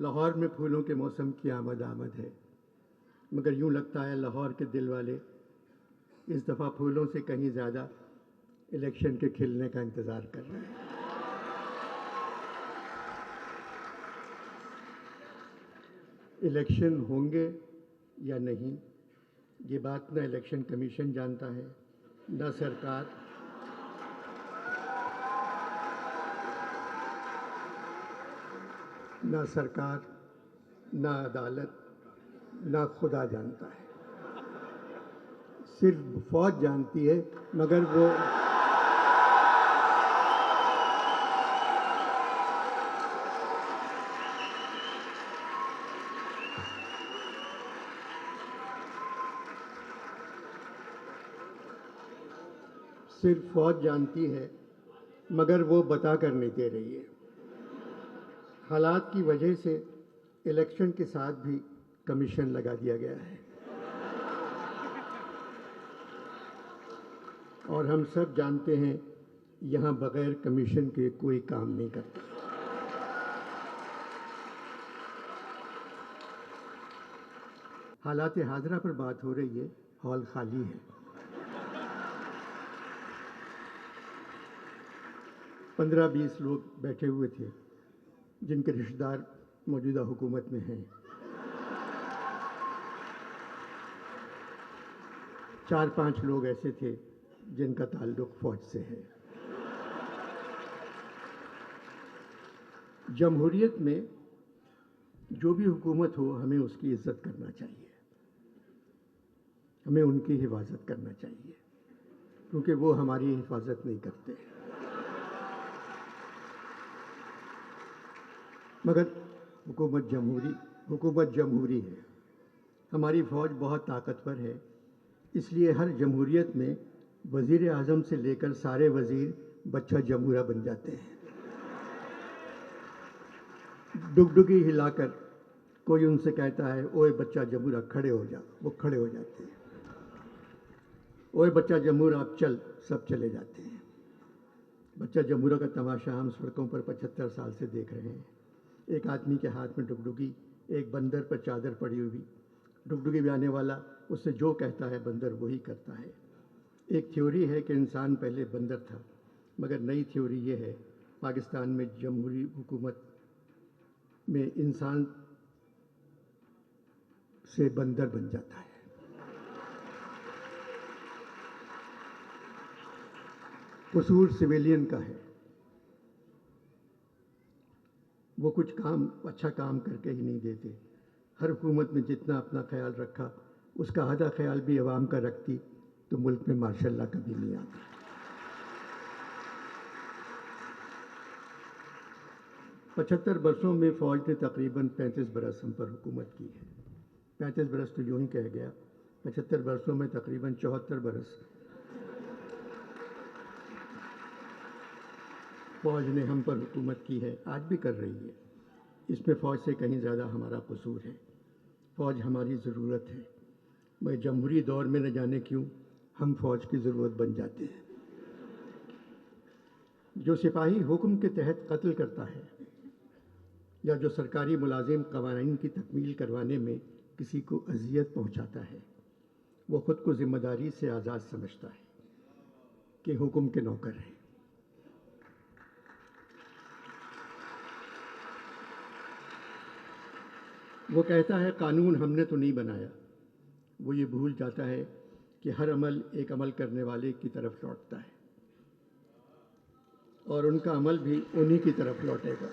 لاہور میں پھولوں کے موسم کی آمد ہے، مگر یوں لگتا ہے لاہور کے دل والے اس دفعہ پھولوں سے کہیں زیادہ الیکشن کے کھلنے کا انتظار کر رہے ہیں۔ الیکشن ہوں گے یا نہیں، یہ بات نہ الیکشن کمیشن جانتا ہے، نہ سرکار، نہ عدالت، نہ خدا جانتا ہے۔ صرف فوج جانتی ہے، مگر وہ بتا کر نہیں دے رہی ہے۔ حالات کی وجہ سے الیکشن کے ساتھ بھی کمیشن لگا دیا گیا ہے، اور ہم سب جانتے ہیں یہاں بغیر کمیشن کے کوئی کام نہیں کرتا۔ حالات حاضرہ پر بات ہو رہی ہے، ہال خالی ہے۔ 15-20 لوگ بیٹھے ہوئے تھے جن کے رشتہ دار موجودہ حکومت میں ہیں، 4-5 لوگ ایسے تھے جن کا تعلق فوج سے ہے۔ جمہوریت میں جو بھی حکومت ہو، ہمیں اس کی عزت کرنا چاہیے، ہمیں ان کی حفاظت کرنا چاہیے، کیونکہ وہ ہماری حفاظت نہیں کرتے۔ مگر حکومت جمہوری ہے، ہماری فوج بہت طاقتور ہے، اس لیے ہر جمہوریت میں وزیر اعظم سے لے کر سارے وزیر بچہ جمہورہ بن جاتے ہیں۔ ڈگڈگی ہلا کر کوئی ان سے کہتا ہے اوئے بچہ جمہورہ کھڑے ہو جا، وہ کھڑے ہو جاتے ہیں۔ اوئے بچہ جمہورہ اب چل، سب چلے جاتے ہیں۔ بچہ جمہورہ کا تماشا ہم سڑکوں پر 75 سال سے دیکھ رہے ہیں۔ ایک آدمی کے ہاتھ میں ڈگڈگی، ایک بندر پر چادر پڑی ہوئی، ڈگڈگی بجانے والا اس سے جو کہتا ہے بندر وہی کرتا ہے۔ ایک تھیوری ہے کہ انسان پہلے بندر تھا، مگر نئی تھیوری یہ ہے پاکستان میں جمہوری حکومت میں انسان سے بندر بن جاتا ہے۔ قصور سویلین کا ہے، وہ کچھ اچھا کام کر کے ہی نہیں دیتے۔ ہر حکومت میں جتنا اپنا خیال رکھا، اس کا آدھا خیال بھی عوام کا رکھتی تو ملک میں ماشاء اللہ کبھی نہیں آتا۔ 75 برسوں میں فوج نے تقریباً 35 برس ہم پر حکومت کی ہے۔ 35 برس تو یوں ہی کہہ گیا، 75 برسوں میں تقریباً 74 برس فوج نے ہم پر حکومت کی ہے، آج بھی کر رہی ہے۔ اس میں فوج سے کہیں زیادہ ہمارا قصور ہے۔ فوج ہماری ضرورت ہے، مگر جمہوری دور میں نہ جانے کیوں ہم فوج کی ضرورت بن جاتے ہیں۔ جو سپاہی حکم کے تحت قتل کرتا ہے، یا جو سرکاری ملازم قوانین کی تکمیل کروانے میں کسی کو اذیت پہنچاتا ہے، وہ خود کو ذمہ داری سے آزاد سمجھتا ہے کہ حکم کے نوکر ہیں۔ وہ کہتا ہے قانون ہم نے تو نہیں بنایا، وہ یہ بھول جاتا ہے کہ ہر عمل ایک عمل کرنے والے کی طرف لوٹتا ہے، اور ان کا عمل بھی انہی کی طرف لوٹے گا۔